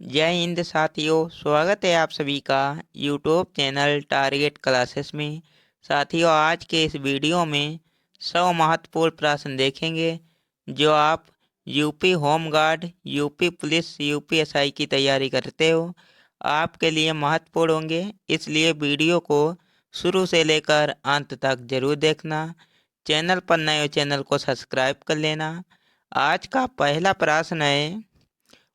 जय हिंद साथियों, स्वागत है आप सभी का यूट्यूब चैनल टारगेट क्लासेस में। साथियों, आज के इस वीडियो में 100 महत्वपूर्ण प्रश्न देखेंगे जो आप UP home guard, UP police, UPSI की तैयारी करते हो, आपके लिए महत्वपूर्ण होंगे। इसलिए वीडियो को शुरू से लेकर अंत तक जरूर देखना। चैनल पर नए हो चैनल को सब्सक्राइब कर लेना। आज का पहला प्रश्न है,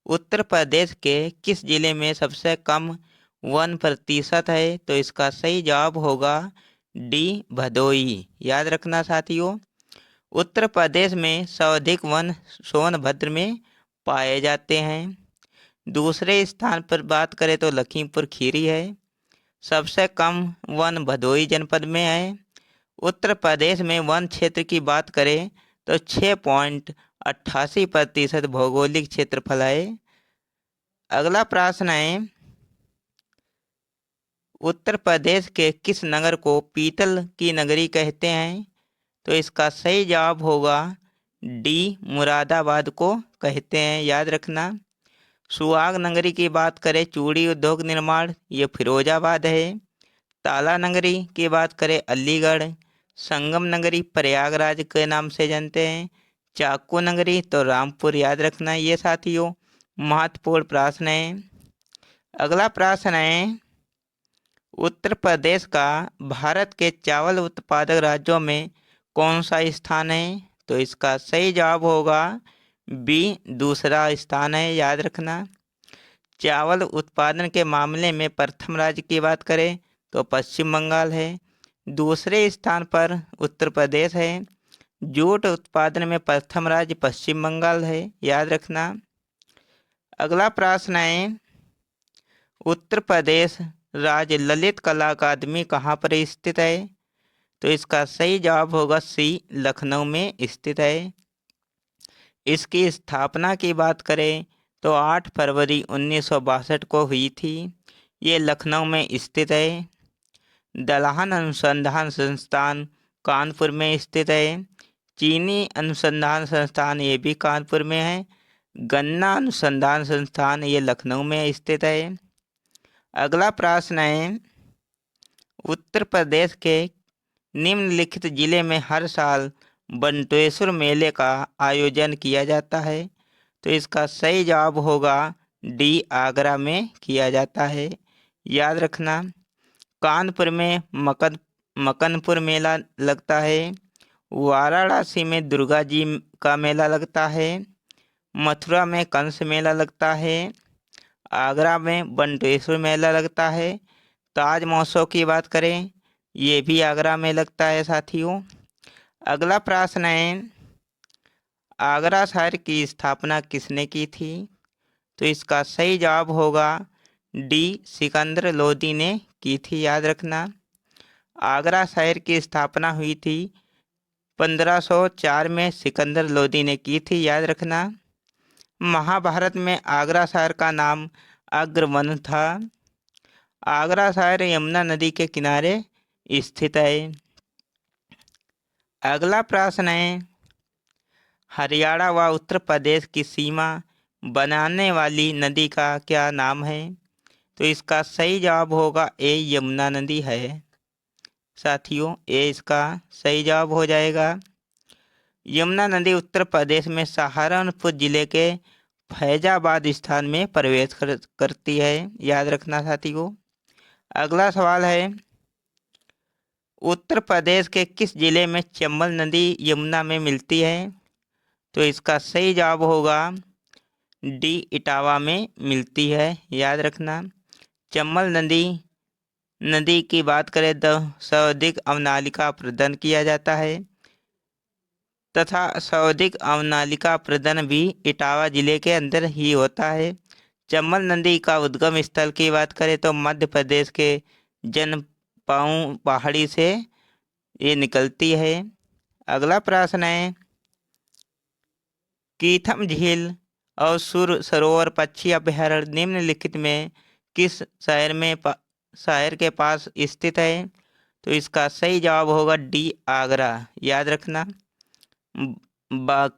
उत्तर प्रदेश के किस जिले में सबसे कम वन प्रतिशत है? तो इसका सही जवाब होगा डी, भदोई। याद रखना साथियों, उत्तर प्रदेश में सर्वाधिक वन सोनभद्र में पाए जाते हैं। दूसरे स्थान पर बात करें तो लखीमपुर खीरी है। सबसे कम वन भदोई जनपद में है। उत्तर प्रदेश में वन क्षेत्र की बात करें तो 6.88% भौगोलिक क्षेत्रफल है। अगला प्रश्न है, उत्तर प्रदेश के किस नगर को पीतल की नगरी कहते हैं? तो इसका सही जवाब होगा डी, मुरादाबाद को कहते हैं। याद रखना। सुहाग नगरी की बात करें, चूड़ी उद्योग निर्माण, ये फिरोजाबाद है। ताला नगरी की बात करें, अलीगढ़। संगम नगरी प्रयागराज के नाम से जानते हैं। चाकू नगरी तो रामपुर। याद रखना ये साथियों महत्वपूर्ण प्रश्न है। अगला प्रश्न है, उत्तर प्रदेश का भारत के चावल उत्पादक राज्यों में कौन सा स्थान है? तो इसका सही जवाब होगा बी, दूसरा स्थान है। याद रखना। चावल उत्पादन के मामले में प्रथम राज्य की बात करें तो पश्चिम बंगाल है। दूसरे स्थान पर उत्तर प्रदेश है। जूट उत्पादन में प्रथम राज्य पश्चिम बंगाल है। याद रखना। अगला प्रश्न है, उत्तर प्रदेश राज्य ललित कला अकादमी कहाँ पर स्थित है? तो इसका सही जवाब होगा सी, लखनऊ में स्थित है। इसकी स्थापना की बात करें तो 8 फरवरी 1962 को हुई थी। ये लखनऊ में स्थित है। दलहन अनुसंधान संस्थान कानपुर में स्थित है। चीनी अनुसंधान संस्थान ये भी कानपुर में है। गन्ना अनुसंधान संस्थान ये लखनऊ में स्थित है। अगला प्रश्न है, उत्तर प्रदेश के निम्नलिखित जिले में हर साल बंटेश्वर मेले का आयोजन किया जाता है? तो इसका सही जवाब होगा डी, आगरा में किया जाता है। याद रखना। कानपुर में मकनपुर मेला लगता है। वाराणसी में दुर्गा जी का मेला लगता है। मथुरा में कंस मेला लगता है। आगरा में बंटेश्वर मेला लगता है। ताज महोत्सव की बात करें, ये भी आगरा में लगता है साथियों। अगला प्रश्न है, आगरा शहर की स्थापना किसने की थी? तो इसका सही जवाब होगा डी, सिकंदर लोदी ने की थी। याद रखना। आगरा शहर की स्थापना हुई थी 1504 में, सिकंदर लोदी ने की थी। याद रखना। महाभारत में आगरा शहर का नाम अग्रवन था। आगरा शहर यमुना नदी के किनारे स्थित है। अगला प्रश्न है, हरियाणा व उत्तर प्रदेश की सीमा बनाने वाली नदी का क्या नाम है? तो इसका सही जवाब होगा ए, यमुना नदी है साथियों। ए इसका सही जवाब हो जाएगा। यमुना नदी उत्तर प्रदेश में सहारनपुर जिले के फैजाबाद स्थान में प्रवेश करती है। याद रखना साथियों। अगला सवाल है, उत्तर प्रदेश के किस जिले में चंबल नदी यमुना में मिलती है? तो इसका सही जवाब होगा डी, इटावा में मिलती है। याद रखना। चंबल नदी की बात करें तो सर्वाधिक अवनालिका प्रदान किया जाता है तथा सर्वाधिक अवनालिका प्रदान भी इटावा जिले के अंदर ही होता है। चंबल नदी का उद्गम स्थल की बात करें तो मध्य प्रदेश के जनपाऊ पहाड़ी से ये निकलती है। अगला प्रश्न है, कीथम झील और सुर सरोवर पक्षी अभयारण्य निम्नलिखित में किस शहर के पास स्थित है? तो इसका सही जवाब होगा डी, आगरा। याद रखना।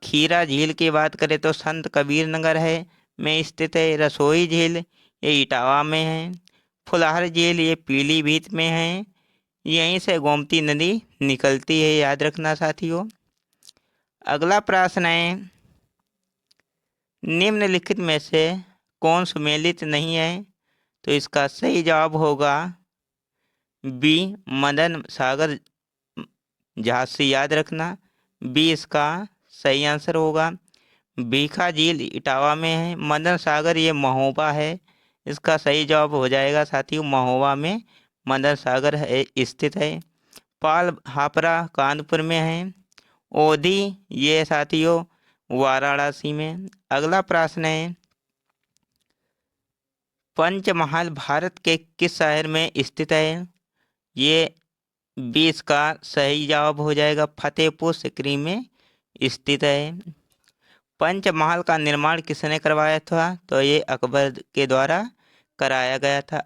खीरा झील की बात करें तो संत कबीर नगर है। में स्थित है। रसोई झील ये इटावा में है। फुलहर झील ये पीलीभीत में है। यहीं से गोमती नदी निकलती है, याद रखना साथियों। अगला प्रश्न है, निम्नलिखित में से कौन सुमेलित नहीं है? तो इसका सही जवाब होगा बी, मदन सागर झांसी, याद रखना। बी इसका सही आंसर होगा। बीखा झील इटावा में है। मदन सागर ये महोबा है। इसका सही जवाब हो जाएगा साथियों, महोबा में मदन सागर है स्थित है। पाल हापरा कानपुर में है। ओधी ये साथियों वाराणसी में। अगला प्रश्न है, पंचमहल भारत के किस शहर में स्थित है? ये 20 का सही जवाब हो जाएगा, फतेहपुर सिकरी में स्थित है। पंचमहल का निर्माण किसने करवाया था? तो ये अकबर के द्वारा कराया गया था।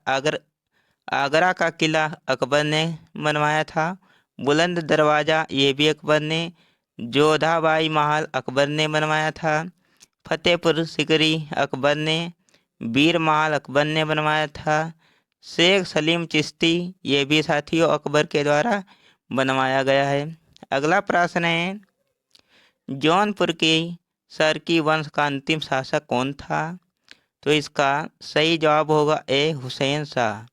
आगरा का किला अकबर ने बनवाया था। बुलंद दरवाजा ये भी अकबर ने। जोधाबाई महल अकबर ने बनवाया था। फतेहपुर सिकरी अकबर ने। वीर महल अकबर ने बनवाया था। शेख सलीम चिश्ती ये भी साथियों अकबर के द्वारा बनवाया गया है। अगला प्रश्न है, जौनपुर की सरकी वंश का अंतिम शासक कौन था? तो इसका सही जवाब होगा ए, हुसैन शाह।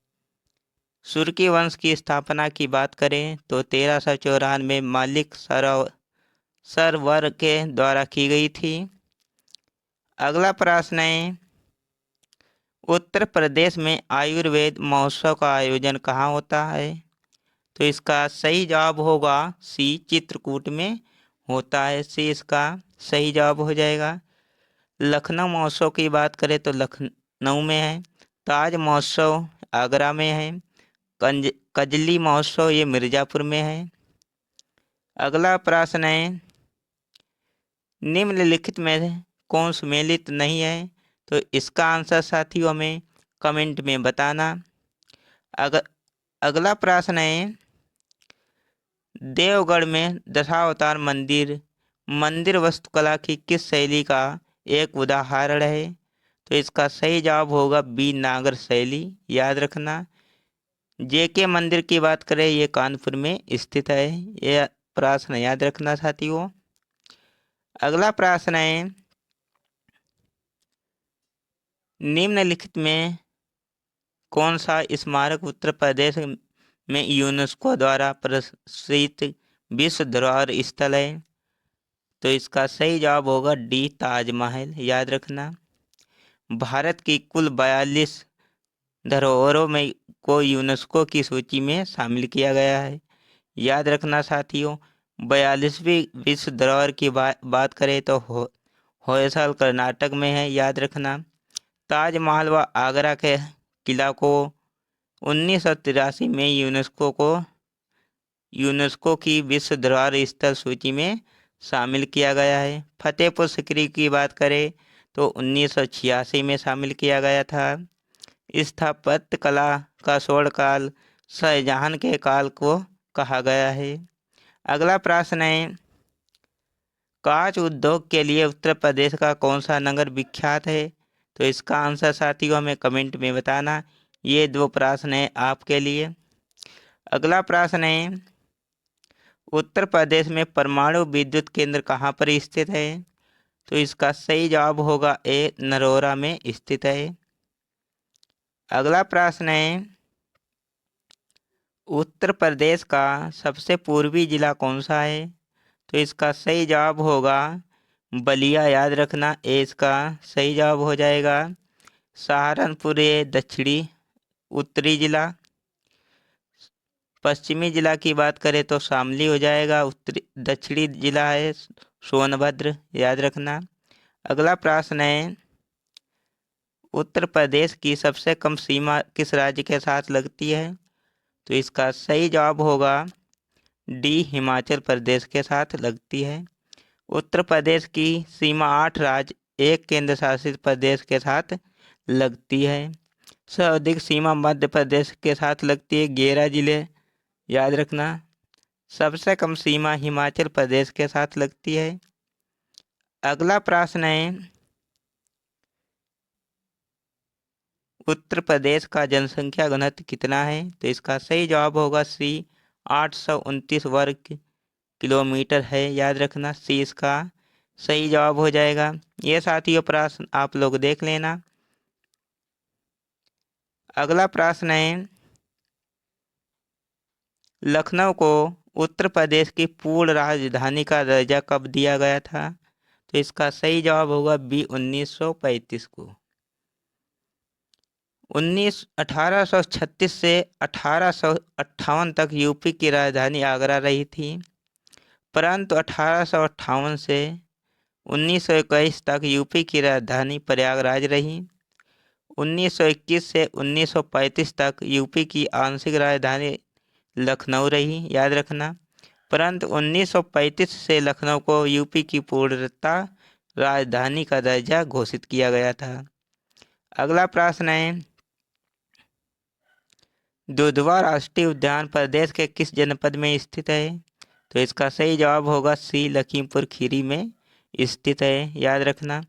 सुर्की वंश की स्थापना की बात करें तो 1394 मालिक सरवर के द्वारा की गई थी। अगला प्रश्न है, उत्तर प्रदेश में आयुर्वेद महोत्सव का आयोजन कहाँ होता है? तो इसका सही जवाब होगा सी, चित्रकूट में होता है। सी इसका सही जवाब हो जाएगा। लखनऊ महोत्सव की बात करें तो लखनऊ में है। ताज महोत्सव आगरा में है। कजली महोत्सव ये मिर्जापुर में है। अगला प्रश्न है, निम्नलिखित में कौन सुमेलित नहीं है? तो इसका आंसर साथियों हमें कमेंट में बताना। अगला प्रश्न है, देवगढ़ में दशावतार मंदिर वास्तुकला की किस शैली का एक उदाहरण है? तो इसका सही जवाब होगा बी, नागर शैली, याद रखना। जेके मंदिर की बात करें ये कानपुर में स्थित है। यह प्रश्न याद रखना साथियों। अगला प्रश्न है, निम्नलिखित में कौन सा स्मारक उत्तर प्रदेश में यूनेस्को द्वारा प्रसिद्ध विश्व धरोहर स्थल है? तो इसका सही जवाब होगा डी, ताजमहल, याद रखना। भारत की कुल 42 धरोहरों में को यूनेस्को की सूची में शामिल किया गया है, याद रखना साथियों। 42वीं विश्व धरोहर की बात करें तो होयसल कर्नाटक में है, याद रखना। ताजमहल व आगरा के किला को 1983 में यूनेस्को की विश्व धरोहर स्थल सूची में शामिल किया गया है। फतेहपुर सिकरी की बात करें तो 1986 में शामिल किया गया था। स्थापत्य कला का स्वर्णकाल शाहजहां के काल को कहा गया है। अगला प्रश्न है, कांच उद्योग के लिए उत्तर प्रदेश का कौन सा नगर विख्यात है? तो इसका आंसर साथियों हमें कमेंट में बताना। ये 2 प्रश्न है आपके लिए। अगला प्रश्न है, उत्तर प्रदेश में परमाणु विद्युत केंद्र कहाँ पर स्थित है? तो इसका सही जवाब होगा ए, नरोरा में स्थित है। अगला प्रश्न है, उत्तर प्रदेश का सबसे पूर्वी जिला कौन सा है? तो इसका सही जवाब होगा बलिया, याद रखना। ए इसका सही जवाब हो जाएगा। सहारनपुर ये दक्षिणी उत्तरी जिला। पश्चिमी जिला की बात करें तो शामली हो जाएगा। उत्तरी दक्षिणी जिला है सोनभद्र, याद रखना। अगला प्रश्न है, उत्तर प्रदेश की सबसे कम सीमा किस राज्य के साथ लगती है? तो इसका सही जवाब होगा डी, हिमाचल प्रदेश के साथ लगती है। उत्तर प्रदेश की सीमा 8 राज्य, 1 केंद्र शासित प्रदेश के साथ लगती है। सर्वाधिक सीमा मध्य प्रदेश के साथ लगती है, 11 जिले, याद रखना। सबसे कम सीमा हिमाचल प्रदेश के साथ लगती है। अगला प्रश्न है, उत्तर प्रदेश का जनसंख्या घनत्व कितना है? तो इसका सही जवाब होगा सी 829 वर्ग किलोमीटर है। याद रखना, सी इसका सही जवाब हो जाएगा। ये साथियों प्रश्न आप लोग देख लेना। अगला प्रश्न है, लखनऊ को उत्तर प्रदेश की पूर्ण राजधानी का दर्जा कब दिया गया था? तो इसका सही जवाब होगा बी 1935 को। 1836 से 1858 तक यूपी की राजधानी आगरा रही थी, परंतु 1858 से 1921 तक यूपी की राजधानी प्रयागराज रही। 1921 से 1935 तक यूपी की आंशिक राजधानी लखनऊ रही। याद रखना, परंतु 1935 से लखनऊ को यूपी की पूर्णतः राजधानी का दर्जा घोषित किया गया था। अगला प्रश्न है, दुधवा राष्ट्रीय उद्यान प्रदेश के किस जनपद में स्थित है? तो इसका सही जवाब होगा सी लखीमपुर खीरी में स्थित है। याद रखना,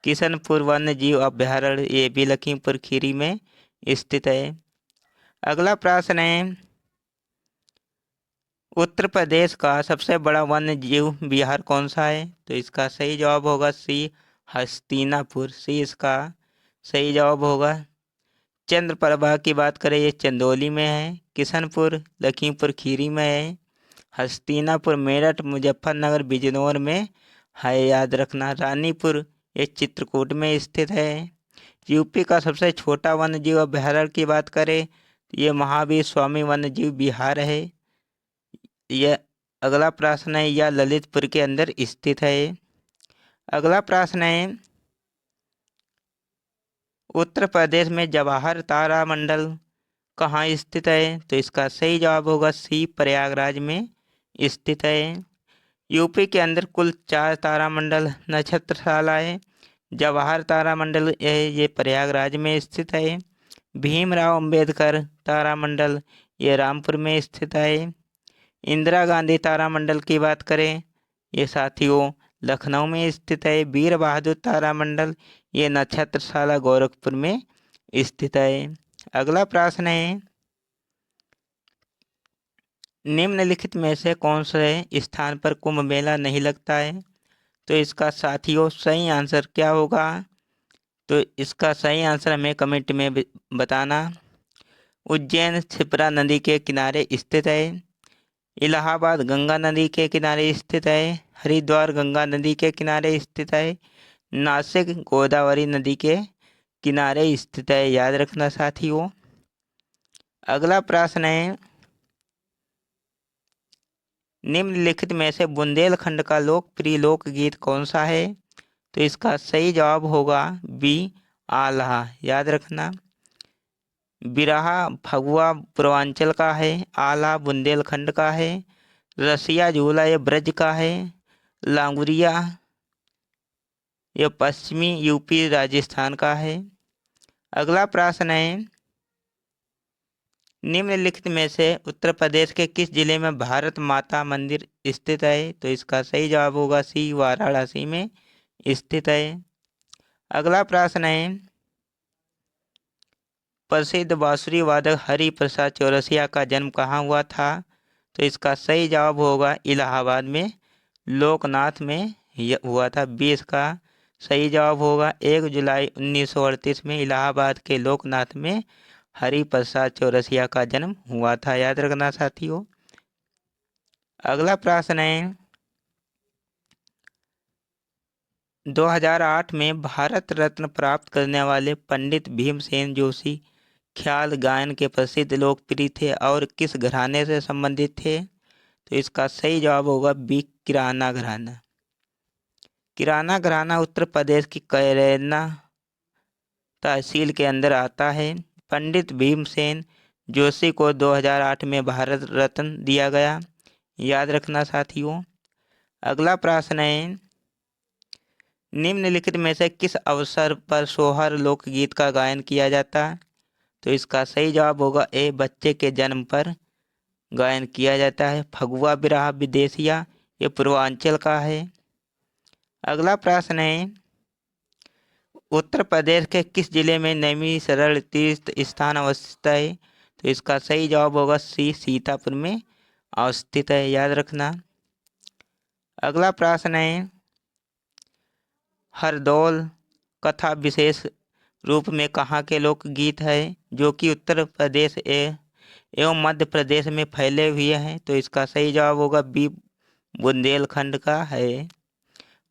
किशनपुर वन्य जीव अभ्यारण्य ये भी लखीमपुर खीरी में स्थित है। अगला प्रश्न है, उत्तर प्रदेश का सबसे बड़ा वन्य जीव विहार कौन सा है? तो इसका सही जवाब होगा सी हस्तिनापुर। सी इसका सही जवाब होगा। चंद्रप्रभा की बात करें, ये चंदौली में है। किशनपुर लखीमपुर खीरी में है। हस्तिनापुर मेरठ मुजफ्फरनगर बिजनौर में है। याद रखना, रानीपुर ये चित्रकूट में स्थित है। यूपी का सबसे छोटा वन्य जीव अभ्यारण्य की बात करें, ये महावीर स्वामी वन्य जीव विहार है। यह अगला प्रश्न है, यह ललितपुर के अंदर स्थित है। अगला प्रश्न है, उत्तर प्रदेश में जवाहर तारामंडल कहाँ स्थित है? तो इसका सही जवाब होगा सी प्रयागराज में स्थित है। यूपी के अंदर कुल 4 तारामंडल नक्षत्रशाला है। जवाहर तारामंडल ये प्रयागराज में स्थित है। भीमराव अंबेडकर तारामंडल ये रामपुर में स्थित है। इंदिरा गांधी तारामंडल की बात करें, ये साथियों लखनऊ में स्थित है। वीर बहादुर तारामंडल ये नक्षत्रशाला गोरखपुर में स्थित है। अगला प्रश्न है, निम्नलिखित में से कौन से स्थान पर कुंभ मेला नहीं लगता है? तो इसका साथियों सही आंसर क्या होगा? तो इसका सही आंसर हमें कमेंट में बताना। उज्जैन क्षिप्रा नदी के किनारे स्थित है। इलाहाबाद गंगा नदी के किनारे स्थित है। हरिद्वार गंगा नदी के किनारे स्थित है। नासिक गोदावरी नदी के किनारे स्थित है। याद रखना साथियों। अगला प्रश्न है, निम्नलिखित में से बुंदेलखंड का लोकप्रिय लोकगीत कौन सा है? तो इसका सही जवाब होगा बी आल्हा। याद रखना, बिरहा फगुआ पूर्वांचल का है, आल्हा बुंदेलखंड का है। रसिया झूला ये ब्रज का है। लांगुरिया ये पश्चिमी यूपी राजस्थान का है। अगला प्रश्न है, निम्नलिखित में से उत्तर प्रदेश के किस जिले में भारत माता मंदिर स्थित है? तो इसका सही जवाब होगा सी वाराणसी में स्थित है। अगला प्रश्न है, प्रसिद्ध बांसुरी वादक हरि प्रसाद चौरसिया का जन्म कहाँ हुआ था? तो इसका सही जवाब होगा इलाहाबाद में लोकनाथ में हुआ था। बी इसका सही जवाब होगा। 1 जुलाई 1938 में इलाहाबाद के लोकनाथ में हरि प्रसाद चौरसिया का जन्म हुआ था। याद रखना साथियों। अगला प्रश्न है, 2008 में भारत रत्न प्राप्त करने वाले पंडित भीमसेन जोशी ख्याल गायन के प्रसिद्ध लोकप्रिय थे और किस घराने से संबंधित थे? तो इसका सही जवाब होगा बी किराना घराना। किराना घराना उत्तर प्रदेश की कैरेना तहसील के अंदर आता है। पंडित भीमसेन जोशी को 2008 में भारत रत्न दिया गया। याद रखना साथियों। अगला प्रश्न है, निम्नलिखित में से किस अवसर पर सोहर लोकगीत का गायन किया जाता है? तो इसका सही जवाब होगा ए बच्चे के जन्म पर गायन किया जाता है। फगुआ बिरहा विदेशिया ये पूर्वांचल का है। अगला प्रश्न है, उत्तर प्रदेश के किस जिले में नैमिषारण्य तीर्थ स्थान अवस्थित है? तो इसका सही जवाब होगा सी, सीतापुर में अवस्थित है, याद रखना। अगला प्रश्न है, हरदौल कथा विशेष रूप में कहाँ के लोकगीत है जो कि उत्तर प्रदेश एवं मध्य प्रदेश में फैले हुए हैं? तो इसका सही जवाब होगा बी, बुंदेलखंड का है।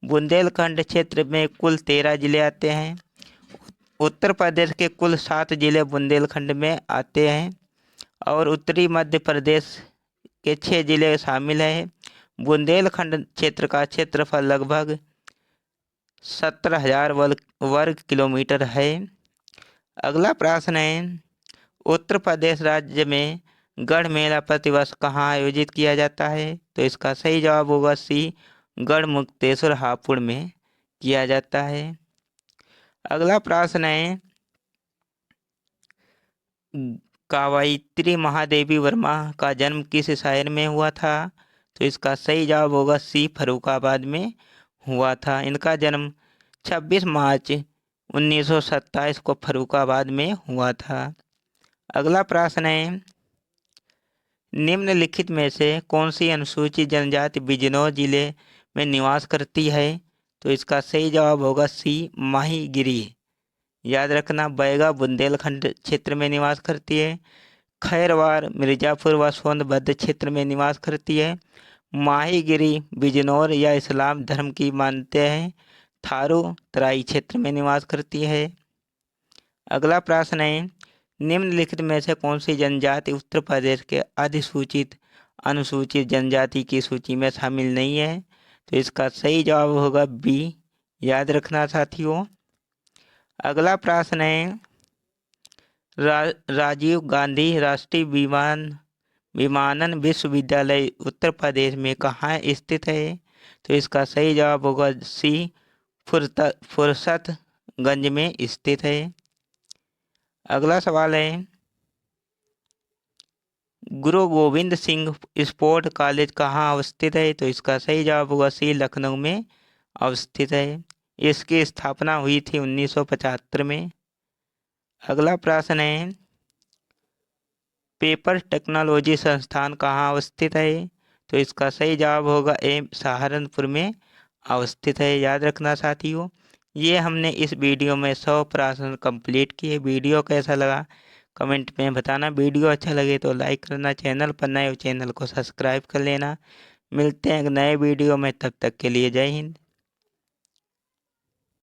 बुंदेलखंड क्षेत्र में कुल 13 जिले आते हैं। उत्तर प्रदेश के कुल 7 जिले बुंदेलखंड में आते हैं और उत्तरी मध्य प्रदेश के 6 जिले शामिल हैं। बुंदेलखंड क्षेत्र का क्षेत्रफल लगभग 17,000 वर्ग किलोमीटर है। अगला प्रश्न है, उत्तर प्रदेश राज्य में गढ़ मेला प्रतिवर्ष कहाँ आयोजित किया जाता है? तो इसका सही जवाब होगा सी, गढ़ मुक्तेश्वर हापुड़ में किया जाता है। अगला प्रश्न है, कावायत्री महादेवी वर्मा का जन्म किस शहर में हुआ था? तो इसका सही जवाब होगा सी, फर्रुखाबाद में हुआ था। इनका जन्म 26 मार्च 1927 को फर्रुखाबाद में हुआ था। अगला प्रश्न है, निम्नलिखित में से कौन सी अनुसूचित जनजाति बिजनौर जिले में निवास करती है? तो इसका सही जवाब होगा सी, माहीगिरी, याद रखना। बैगा बुंदेलखंड क्षेत्र में निवास करती है। खैरवार मिर्जापुर व सोनभद्र क्षेत्र में निवास करती है। माहीगिरी बिजनौर या इस्लाम धर्म की मानते हैं थारू तराई क्षेत्र में निवास करती है। अगला प्रश्न है, निम्नलिखित में से कौन सी जनजाति उत्तर प्रदेश के अधिसूचित अनुसूचित जनजाति की सूची में शामिल नहीं है? तो इसका सही जवाब होगा बी, याद रखना साथियों। अगला प्रश्न है, राजीव गांधी राष्ट्रीय विमानन विश्वविद्यालय उत्तर प्रदेश में कहाँ स्थित है? तो इसका सही जवाब होगा सी, फुरसतगंज में स्थित है। अगला सवाल है, गुरु गोविंद सिंह स्पोर्ट कॉलेज कहाँ अवस्थित है? तो इसका सही जवाब होगा सी, लखनऊ में अवस्थित है। इसकी स्थापना हुई थी 1975 में। अगला प्रश्न है, पेपर टेक्नोलॉजी संस्थान कहाँ अवस्थित है? तो इसका सही जवाब होगा ए, सहारनपुर में अवस्थित है, याद रखना साथियों। ये हमने इस वीडियो में 100 प्रश्न कंप्लीट किए। वीडियो कैसा लगा कमेंट में बताना। वीडियो अच्छा लगे तो लाइक करना, चैनल पर नए हो चैनल को सब्सक्राइब कर लेना। मिलते हैं एक नए वीडियो में, तब तक के लिए जय हिंद।